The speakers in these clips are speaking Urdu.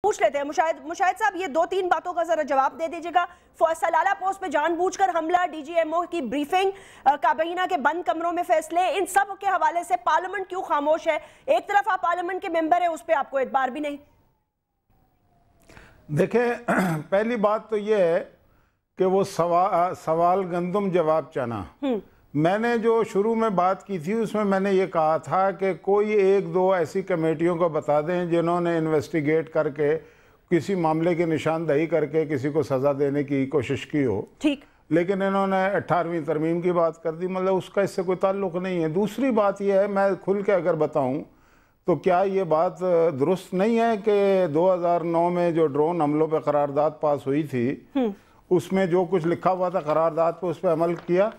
پوچھ لیتے ہیں مشاہد صاحب، یہ 2-3 باتوں کا ذرا جواب دے دیجئے گا۔ سلالہ پوسٹ پہ جان بوجھ کر حملہ، ڈی جی ایم او کی بریفنگ، کابینہ کے بند کمروں میں فیصلے، ان سب کے حوالے سے پارلیمنٹ کیوں خاموش ہے؟ ایک طرف آپ پارلیمنٹ کے ممبر ہیں، اس پہ آپ کو اعتبار بھی نہیں۔ دیکھیں، پہلی بات تو یہ ہے کہ وہ سوال گندم جواب چنا۔ میں نے جو شروع میں بات کی تھی اس میں نے یہ کہا تھا کہ کوئی 1-2 ایسی کمیٹیوں کو بتا دیں جنہوں نے انویسٹیگیٹ کر کے کسی معاملے کی نشاندہی کر کے کسی کو سزا دینے کی کوشش کی ہو، ٹھیک، لیکن انہوں نے 18ویں ترمیم کی بات کر دی، مطلب اس کا اس سے کوئی تعلق نہیں ہے۔ دوسری بات یہ ہے، میں کھل کے اگر بتاؤں تو کیا یہ بات درست نہیں ہے کہ 2009 میں جو ڈرون حملوں پہ قرارداد پاس ہوئی تھی اس میں جو کچھ لکھا ہوا تھا قرارداد پہ اس پہ عمل کیا،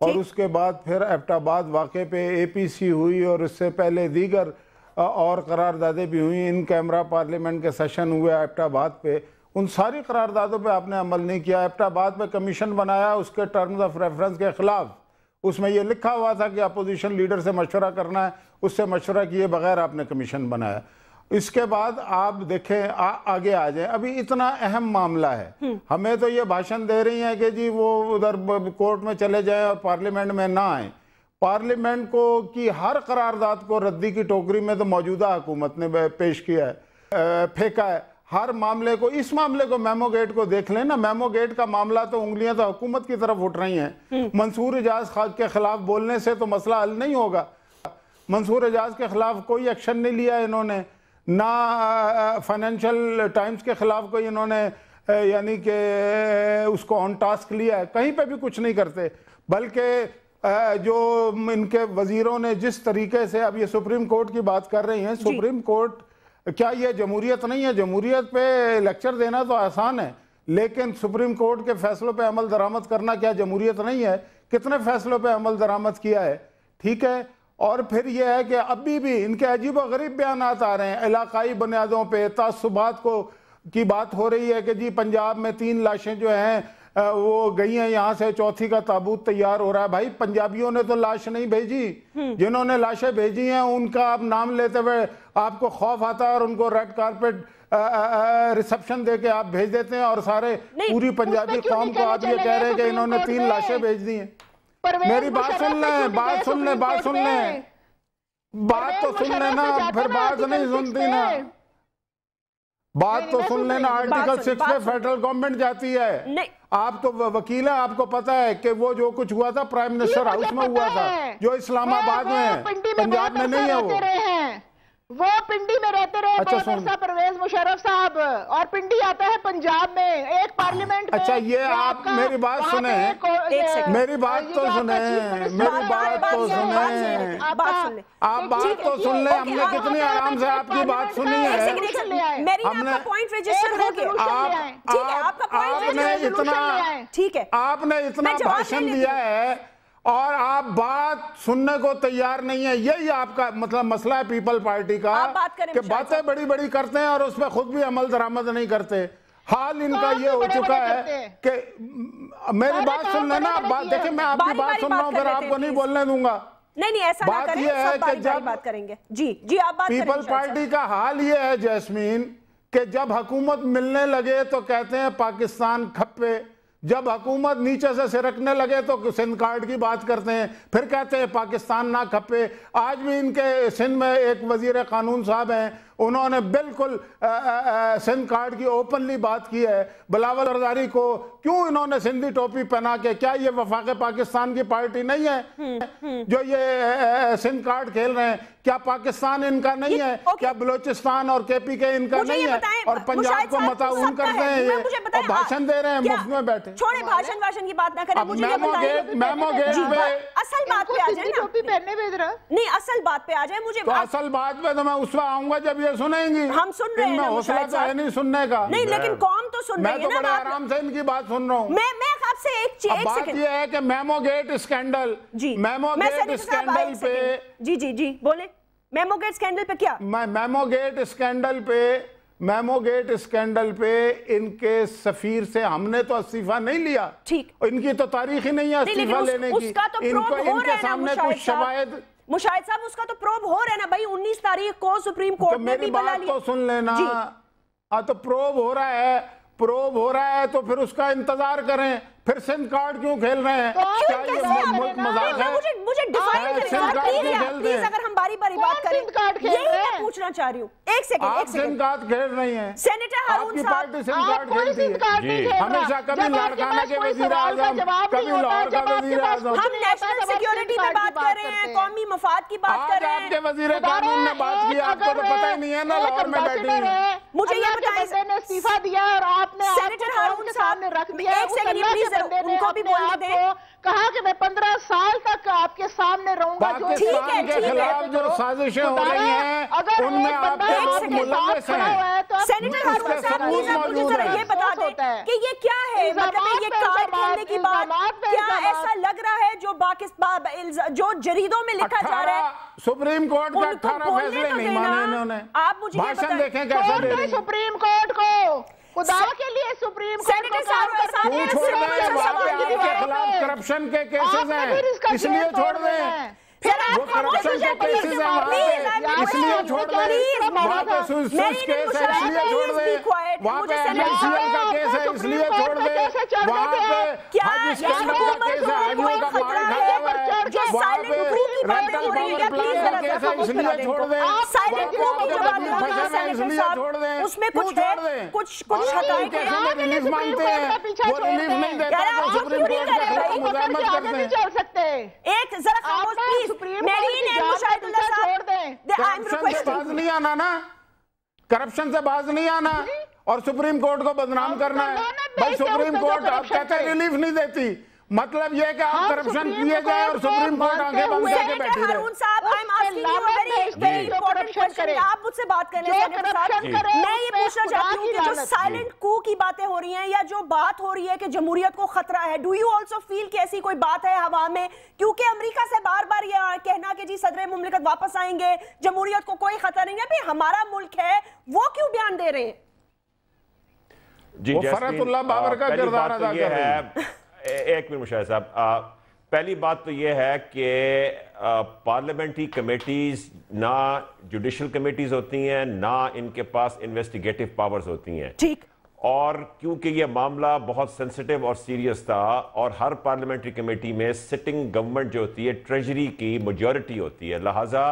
اور اس کے بعد پھر ایبٹ آباد واقعے پہ اے پی سی ہوئی، اور اس سے پہلے دیگر اور قراردادیں بھی ہوئیں، ان کیمرہ پارلیمنٹ کے سیشن ہوئے ایبٹ آباد پہ، ان ساری قراردادوں پہ آپ نے عمل نہیں کیا۔ ایبٹ آباد پہ کمیشن بنایا اس کے ٹرمز آف ریفرنس کے خلاف، اس میں یہ لکھا ہوا تھا کہ اپوزیشن لیڈر سے مشورہ کرنا ہے، اس سے مشورہ کیے بغیر آپ نے کمیشن بنایا۔ اس کے بعد آپ دیکھیں آگے آ جائیں، ابھی اتنا اہم معاملہ ہے، ہمیں تو یہ بھاشن دے رہی ہیں کہ جی وہ ادھر کورٹ میں چلے جائیں اور پارلیمنٹ میں نہ آئیں۔ پارلیمنٹ کو کی ہر قرارداد کو ردی کی ٹوکری میں تو موجودہ حکومت نے پیش کیا ہے، پھینکا ہے ہر معاملے کو۔ اس معاملے کو میمو گیٹ کو دیکھ لیں نا، میمو گیٹ کا معاملہ تو انگلیاں تو حکومت کی طرف اٹھ رہی ہیں۔ منصور اعجاز کے خلاف بولنے سے تو مسئلہ حل نہیں ہوگا۔ منصور اعجاز کے خلاف کوئی ایکشن نہیں لیا انہوں نے، نہ فائنینشل ٹائمز کے خلاف کوئی انہوں نے یعنی کہ اس کو آن ٹاسک لیا ہے، کہیں پہ بھی کچھ نہیں کرتے، بلکہ جو ان کے وزیروں نے جس طریقے سے، اب یہ سپریم کورٹ کی بات کر رہی ہیں، سپریم کورٹ کیا یہ جمہوریت نہیں ہے؟ جمہوریت پہ لیکچر دینا تو آسان ہے، لیکن سپریم کورٹ کے فیصلوں پہ عمل درآمد کرنا کیا جمہوریت نہیں ہے؟ کتنے فیصلوں پہ عمل درآمد کیا ہے، ٹھیک ہے۔ اور پھر یہ ہے کہ ابھی بھی ان کے عجیب و غریب بیانات آ رہے ہیں، علاقائی بنیادوں پہ تعصبات کی بات ہو رہی ہے کہ جی پنجاب میں 3 لاشیں جو ہیں وہ گئی ہیں یہاں سے، 4تھی کا تابوت تیار ہو رہا ہے۔ بھائی پنجابیوں نے تو لاش نہیں بھیجی، جنہوں نے لاشیں بھیجی ہیں ان کا آپ نام لیتے ہوئے آپ کو خوف آتا ہے اور ان کو ریڈ کارپیٹ ریسپشن دے کے آپ بھیج دیتے ہیں، اور سارے پوری پنجابی قوم کو آپ یہ کہہ رہے ہیں کہ انہوں نے 3 لاشیں بھیج دی ہیں۔ میری بات سن لیں، بات تو سن لینا، پھر بات نہیں سنتی نا، بات تو سن لینا۔ آرٹیکل 6 میں فیڈرل گورنمنٹ جاتی ہے، آپ تو وکیل ہیں، آپ کو پتا ہے کہ وہ جو کچھ ہوا تھا پرائم منسٹر ہاؤس میں ہوا تھا، جو اسلام آباد میں ہے، پنجاب میں نہیں ہے۔ وہ پنڈی میں رہتے رہے گورنر صاحب پرویز مشرف صاحب، اور پنڈی آتا ہے پنجاب میں، ایک پارلیمنٹ میں۔ اچھا یہ آپ میری بات سنیں، میری بات تو سنیں، میری بات تو سنیں، آپ بات تو سن لیں، ہم نے کتنی آرام سے آپ کی بات سنی ہے۔ آپ نے اتنا بھاشن دیا ہے اور آپ بات سننے کو تیار نہیں ہے، یہی آپ کا مطلب مسئلہ ہے پیپل پارٹی کا، کہ باتیں بڑی بڑی کرتے ہیں اور اس پہ خود بھی عمل درآمد نہیں کرتے۔ حال ان کا یہ ہو چکا ہے کہ میری بات سن لینا، دیکھیں میں آپ کی بات سن رہا ہوں، پھر آپ کو نہیں بولنے دوں گا۔ نہیں ایسا نہ کریں، سب باری باری بات کریں گے۔ جی آپ بات کریں۔ پیپل پارٹی کا حال یہ ہے جیسمین کہ جب حکومت ملنے لگے تو کہتے ہیں پاکستان کھپے، جب حکومت نیچے سے سرکنے لگے تو سندھ کارڈ کی بات کرتے ہیں، پھر کہتے ہیں پاکستان نہ کھپے۔ آج بھی ان کے سندھ میں ایک وزیر قانون صاحب ہیں، انہوں نے بالکل سندھ کارڈ کی اوپنلی بات کی ہے۔ بلاول زرداری کو کیوں انہوں نے سندھی ٹوپی پہنا کے، کیا یہ وفاق پاکستان کی پارٹی نہیں ہے جو یہ سندھ کارڈ کھیل رہے ہیں؟ کیا پاکستان ان کا نہیں ہے؟ کیا بلوچستان اور کے پی کے ان کا نہیں ہے؟ اور پنجاب کو متعاون کرتے ہیں یہ، اور بھاشن دے رہے ہیں مفت میں بیٹھے۔ چھوڑے بھاشن کی بات نہ کریں، مجھے یہ بتائیں میمو گیٹ پہ اصل بات پہ آ جائیں نا، ٹوپی پہننے بھیج رہا نہیں اصل بات پہ آ جائیں۔ مجھے تو اصل بات پہ تو میں اس وقت آؤں گا جب یہ سنیں گی، ہم سن رہے ہیں نا، حوصلہ تو ہے نہیں سننے کا، نہیں لیکن قوم تو سن رہی ہے نا۔ میں تو بڑے آرام سے ان کی بات سن رہا ہوں۔ میں آپ سے ایک سیکنڈ، بات یہ ہے کہ memo gate scandal, memo gate scandal پہ جی بولیں، میمو گیٹ اسکینڈل پہ کیا؟ میمو گیٹ اسکینڈل پہ ان کے سفیر سے ہم نے تو استعفیٰ نہیں لیا، ان کی تو تاریخ ہی نہیں ہے استعفیٰ لینے کی، ان کے سامنے کچھ شواہد۔ مشاہد صاحب اس کا تو پروب ہو رہا ہے نا بھائی، 19 تاریخ کو سپریم کورٹ نے بھی بلا لیا۔ میری بات تو سن لینا، ہاں تو پروب ہو رہا ہے تو پھر اس کا انتظار کریں. پھر سندھ کارڈ کیوں کھیل رہے ہیں؟ کیا یہ ملک مذاق ہے؟ مجھے ڈیفائن کریں پلیز. اگر ہم باری باری بات کریں, یہی میں پوچھنا چاہ رہی ہوں. ایک سیکنڈ. آپ سندھ کارڈ کھیل رہی ہیں. سینیٹر ہارون صاحب, آپ کی پارٹی سندھ کارڈ کھیلتی ہے ہمیشہ. کبھی لاڑکانہ کے وزیر اعظم, کبھی لاہور کا وزیر اعظم. ہم نیشنل سیکیورٹی پہ بات کر رہے ہیں, قومی مفاد کی بات کر رہے ہیں. آپ کے وزیر قانون نے بات کی, آپ کو تو پتہ ہی نہیں ہے نا, لاہور میں بیٹھی ہیں. مجھے یہ بتائیں, نے استعفیٰ دیا اور آپ نے سینیٹر ہارون صاحب نے رکھ دیا. ایک سیکنڈ پلیز, ان کو بھی بولنے دیں. کہا کہ میں 15 سال تک آپ کے سامنے رہوں گا. پاکستان کے خلاف جو سازشیں ہو رہی ہیں ان میں آپ کے لوگ ملوث ہیں. سینیٹر ہارون صاحب پلیز آپ مجھے ذرا یہ بتا دیں کہ یہ کیا ہے, مطلب یہ کارڈ کھیلنے کی بات کیا ایسا لگ رہا ہے جو جریدوں میں لکھا جا رہا ہے؟ سپریم کورٹ کا 18 فیصلے نہیں مانے انہوں نے. آپ مجھے یہ بھاشن دیکھیں چھوڑ کیسے دے دیں رہی. سپریم کورٹ کو, خدا کے لیے سپریم کورٹ کو کام کرنا کیوں چھوڑ دیں؟ وہاں پہ آپ کے خلاف کرپشن کے کیسز ہیں, اس لیے چھوڑ دیں. وہ کرپشن کے کیسز ہیں وہاں پہ, اس لیے چھوڑ دیں. وہاں پہ سوئس کیس ہے, اس لیے چھوڑ دیں. وہاں پہ MLCL کا کیس ہے, اس لیے چھوڑ دیں. وہاں پہ حج اسکینڈل کا کیس ہے, حاجیوں کا مال کھایا ہوا ہے. وہاں پہ رینٹل پاور پلانٹ کا کیس ہے, اس لیے چھوڑ دیں. اس لیے چھوڑ دیں. اس میں کچھ حقائق کیسے ریلیف مانگتے ہیں, وہ ریلیف نہیں دیتا تو سپریم کورٹ کے خلاف مزاحمت کرتے ہیں. چل سکتے. ایک ذرا خاموش پلیز, میرین مشاہد اللہ صاحب, کرپشن سے باز نہیں آنا نا, کرپشن سے باز نہیں آنا اور سپریم کورٹ کو بدنام کرنا ہے. بھائی سپریم کورٹ آپ کہتے ہیں ریلیف نہیں دیتی, مطلب یہ کہ آپ کرپشن کیے جائیں اور سپریم کورٹ آنکھیں بند کر کے بیٹھی رہے. ہارون صاحب, I'm asking you a very important question. آپ مجھ سے بات کریں سینیٹر صاحب. میں یہ پوچھنا چاہتی ہوں کہ جو سائلنٹ کو کی باتیں ہو رہی ہیں یا جو بات ہو رہی ہے کہ جمہوریت کو خطرہ ہے, ڈو یو آلسو فیل کہ ایسی کوئی بات ہے ہوا میں؟ کیونکہ امریکہ سے بار بار یہ کہنا کہ جی صدر مملکت واپس آئیں گے, جمہوریت کو کوئی خطرہ نہیں ہے. بھئی ہمارا ملک ہے, وہ کیوں بیان دے رہے ہیں؟ وہ فرحت اللہ بابر کا کردار ادا کر رہے ہیں. ایک منٹ مشاہد صاحب, پہلی بات تو یہ ہے کہ پارلیمنٹری کمیٹیز نہ جوڈیشل کمیٹیز ہوتی ہیں, نہ ان کے پاس انویسٹیگیٹو پاورز ہوتی ہیں. ٹھیک. اور کیونکہ یہ معاملہ بہت سینسٹیو اور سیریس تھا, اور ہر پارلیمنٹری کمیٹی میں سٹنگ گورنمنٹ جو ہوتی ہے ٹریجری کی میجورٹی ہوتی ہے, لہٰذا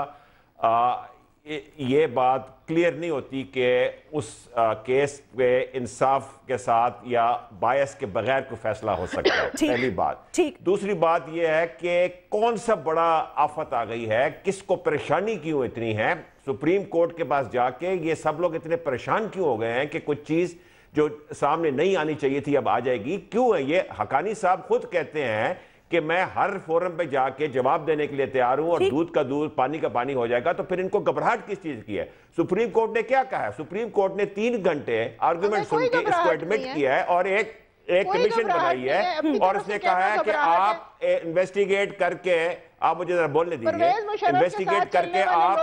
یہ بات کلیئر نہیں ہوتی کہ اس کیس پہ انصاف کے ساتھ یا بائس کے بغیر کوئی فیصلہ ہو سکتا ہے. پہلی بات. دوسری بات یہ ہے کہ کون سا بڑا آفت آ گئی ہے, کس کو پریشانی کیوں اتنی ہے سپریم کورٹ کے پاس جا کے, یہ سب لوگ اتنے پریشان کیوں ہو گئے ہیں کہ کچھ چیز جو سامنے نہیں آنی چاہیے تھی اب آ جائے گی, کیوں ہے یہ؟ حقانی صاحب خود کہتے ہیں کہ میں ہر فورم پہ جا کے جواب دینے کے لیے تیار ہوں, اور دودھ کا دودھ پانی کا پانی ہو جائے گا. تو پھر ان کو گھبراہٹ کس چیز کی ہے؟ سپریم کورٹ نے کیا کہا ہے؟ سپریم کورٹ نے 3 گھنٹے آرگومنٹ سن کے اس کو ایڈمٹ کیا ہے اور ایک کمیشن بنائی ہے, اور اس نے کہا ہے کہ آپ انویسٹیگیٹ کر کے, آپ مجھے ذرا بولنے دیجئے, انویسٹیگیٹ کر کے آپ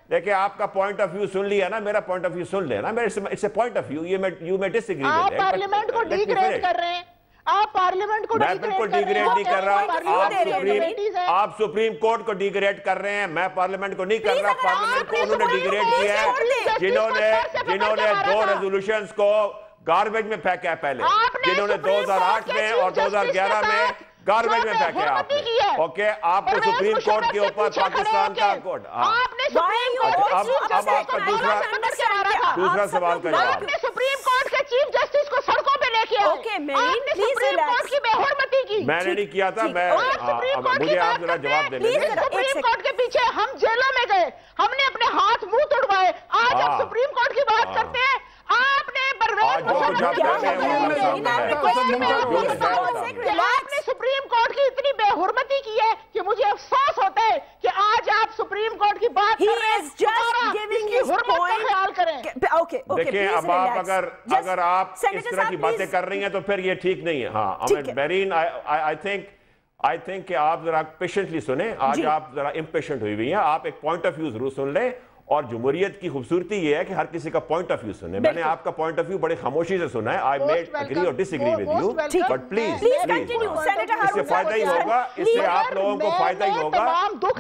دیکھیں آپ کا پوائنٹ آف ویو سن لیا نا, میرا پوائنٹ آف ویو سن لیا نا, it's a point of view, you میں ڈس ایگری ود آپ پارلیمنٹ کو ڈیگریڈ کر رہے ہیں, آپ پارلیمنٹ کو میں بالکل ڈیگریڈ نہیں کر رہا, آپ سپریم کورٹ کو ڈیگریڈ کر رہے ہیں, میں پارلیمنٹ کو نہیں کر رہا. پارلیمنٹ کو انہوں نے ڈیگریڈ کیا ہے جنہوں نے 2 ریزولوشنز کو گاربیج میں پھینکا ہے پہلے, جنہوں نے 2008 میں اور 2011 میں گاربیج میں پھینکا ہے آپ نے. اوکے, آپ کو سپریم کورٹ کے اوپر پاکستان کا کورٹ, اب آپ کا دوسرا سوال کا جواب. آپ نے سپریم کورٹ کے چیف جسٹس کو سڑکوں پہ لے کے آئے, آپ نے سپریم کورٹ کی بے حرمتی کی. میں نے نہیں کیا تھا, مجھے آپ ذرا جواب دے دیں. سپریم کورٹ کے پیچھے ہم جیلوں میں گئے, ہم نے اپنے ہاتھ منہ توڑوائے, آج آپ سپریم کورٹ کی بات کرتے ہیں. آپ نے سپریم کورٹ کی اتنی بے حرمتی کی ہے کہ مجھے افسوس ہوتا ہے کہ آج آپ سپریم کورٹ کی بات کر رہے ہیں. حرمت کا خیال کریں. دیکھیں اب آپ اگر آپ اس طرح کی باتیں کر رہی ہیں تو پھر یہ ٹھیک نہیں ہے. ہاں میرین, آئی تھنک کہ آپ ذرا پیشنٹلی سنیں, آج آپ ذرا امپیشنٹ ہوئی ہوئی ہیں, آپ ایک پوائنٹ آف ویو ضرور سن لیں اور جمہوریت کی خوبصورتی یہ ہے کہ ہر کسی کا پوائنٹ آف ویو سنے. میں نے آپ کا پوائنٹ آف ویو بڑے خاموشی سے سنا ہے. آئی made agree or disagree with you, but please اس سے فائدہ ہی ہوگا, اس سے آپ لوگوں کو فائدہ ہی ہوگا.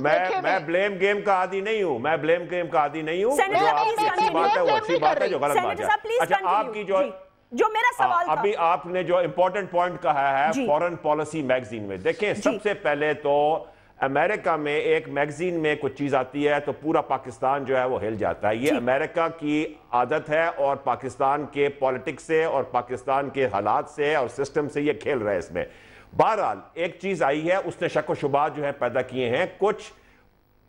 میں بلیم گیم کا عادی نہیں ہوں, میں بلیم گیم کا عادی نہیں ہوں. جو آپ کی اچھی بات ہے وہ اچھی بات ہے, جو غلط بات ہے. اچھا, آپ کی جو میرا سوال تھا ابھی آپ نے جو امپورٹنٹ پوائنٹ کہا ہے فورن پالیسی میگزین میں, دیکھیں سب سے پہلے تو امریکہ میں ایک میگزین میں کچھ چیز آتی ہے تو پورا پاکستان جو ہے وہ ہل جاتا ہے. یہ امریکہ کی عادت ہے اور پاکستان کے پولیٹکس سے اور پاکستان کے حالات سے اور سسٹم سے یہ کھیل رہے اس میں. بہرحال ایک چیز آئی ہے, اس نے شک و شبہات جو ہے پیدا کیے ہیں. کچھ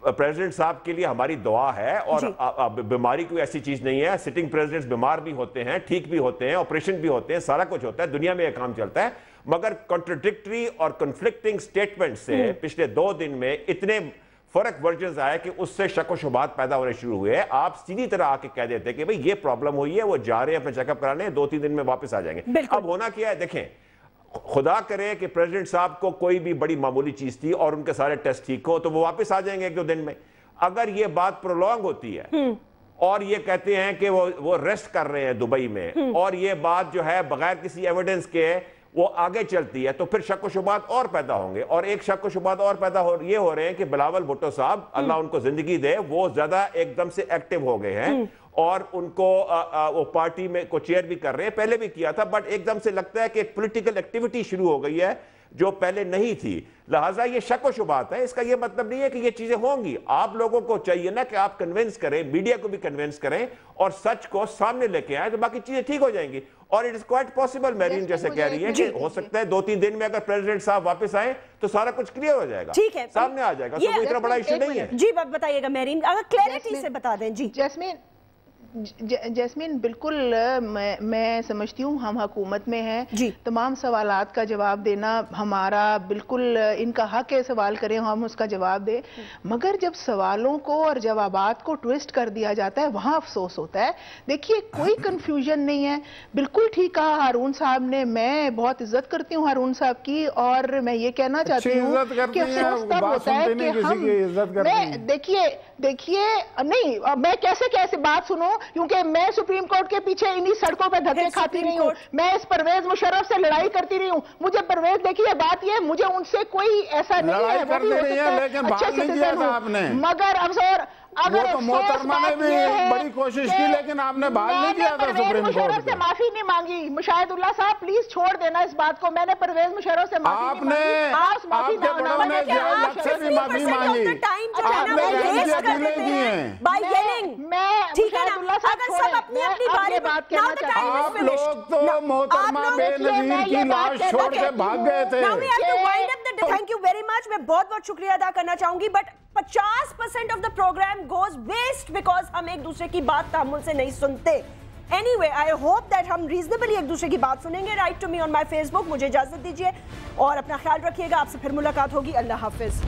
پریزیڈنٹ صاحب کے لیے ہماری دعا ہے, اور بیماری کوئی ایسی چیز نہیں ہے. سٹنگ پریزیڈنٹس بیمار بھی ہوتے ہیں, ٹھیک بھی ہوتے ہیں, آپریشن بھی ہوتے ہیں, سارا کچھ ہوتا ہے, دنیا میں یہ کام چلتا ہے. مگر کنٹراڈکٹری اور کنفلکٹنگ سٹیٹمنٹ سے پچھلے 2 دن میں اتنے فرق ورژنز آئے کہ اس سے شک و شبہات پیدا ہونے شروع ہوئے. آپ سیدھی طرح آ کے کہہ دیتے کہ بھئی یہ پرابلم ہوئی ہے, وہ جا رہے ہیں اپنے چیک اپ کرانے, 2-3 دن میں واپس آ جائیں گے. اب ہونا کیا ہے, دیکھیں خدا کرے کہ پریزیڈنٹ صاحب کو کوئی بھی بڑی معمولی چیز تھی اور ان کے سارے ٹیسٹ ٹھیک ہو تو وہ واپس آ جائیں گے 1-2 دن میں. اگر یہ بات پرولونگ ہوتی ہے اور یہ کہتے ہیں کہ وہ ریسٹ کر رہے ہیں دبئی میں, اور یہ بات جو ہے بغیر کسی ایویڈنس کے وہ آگے چلتی ہے, تو پھر شک و شبہات اور پیدا ہوں گے. اور ایک شک و شبہات اور پیدا یہ ہو رہے ہیں کہ بلاول بھٹو صاحب, اللہ ان کو زندگی دے, وہ زیادہ ایک دم سے ایکٹیو ہو گئے ہیں اور ان کو وہ پارٹی میں کو چیئر بھی کر رہے ہیں. پہلے بھی کیا تھا, بٹ ایک دم سے لگتا ہے کہ ایک پولیٹیکل ایکٹیویٹی شروع ہو گئی ہے جو پہلے نہیں تھی. لہٰذا یہ شک و شبہات ہے. اس کا یہ مطلب نہیں ہے کہ یہ چیزیں ہوں گی. آپ لوگوں کو چاہیے نا کہ آپ کنونس کریں, میڈیا کو بھی کنونس کریں اور سچ کو سامنے لے کے آئیں, تو باقی چیزیں ٹھیک ہو جائیں گی. اور it is quite possible, marine جیسے کہہ رہی ہے کہ ہو سکتا ہے 2-3 دن میں اگر پریزیڈنٹ صاحب واپس آئیں تو سارا کچھ کلیئر ہو جائے گا, سامنے آ جائے گا. کوئی اتنا بڑا ایشو نہیں ہے. جی بتائیے گا میرین, اگر کلیئرٹی سے بتا دیں. جی جیسمین, بالکل میں سمجھتی ہوں ہم حکومت میں ہیں, تمام سوالات کا جواب دینا ہمارا بالکل ان کا حق ہے. سوال کریں ہم اس کا جواب دیں, مگر جب سوالوں کو اور جوابات کو ٹویسٹ کر دیا جاتا ہے وہاں افسوس ہوتا ہے. دیکھیے کوئی کنفیوژن نہیں ہے, بالکل ٹھیک کہا ہارون صاحب نے. میں بہت عزت کرتی ہوں ہارون صاحب کی, اور میں یہ کہنا چاہتی ہوں کہ افسوس تب ہوتا ہے کہ ہم دیکھیے نہیں, میں کیسے بات سنوں, کیونکہ میں سپریم کورٹ کے پیچھے انہی سڑکوں پہ دھکے کھاتی رہی ہوں, میں اس پرویز مشرف سے لڑائی کرتی رہی ہوں. مجھے پرویز, دیکھیے بات یہ, مجھے ان سے کوئی ایسا نہیں ہے, وہ بھی ہو سکتا ہے اچھے سٹیزن ہوں, مگر افسور وہ تو محترمہ نے بھی بڑی کوشش کی لیکن آپ نے بحال نہیں کیا تھا سپریم کورٹ سے معافی نہیں مانگی. مشاہد اللہ صاحب پلیز چھوڑ دینا اس بات کو, میں نے پرویز مشرف سے معافی نہیں مانگی. آپ کے بڑوں نے جہالت سے بھی معافی مانگی, آپ نے غیر عقیلے کی ہیں. آپ لوگ تو محترمہ بے نظیر کی لاش چھوڑ کے بھاگ گئے تھے. Thank you very much. میں بہت بہت شکریہ ادا کرنا چاہوں گی, but 50% of the programme goes waste because ہم ایک دوسرے کی بات تحمل سے نہیں سنتے. Anyway, I hope that ہم ریزنیبلی ایک دوسرے کی بات سنیں گے. Write to me on my Facebook. مجھے اجازت دیجیے اور اپنا خیال رکھیے گا. آپ سے پھر ملاقات ہوگی. اللہ حافظ.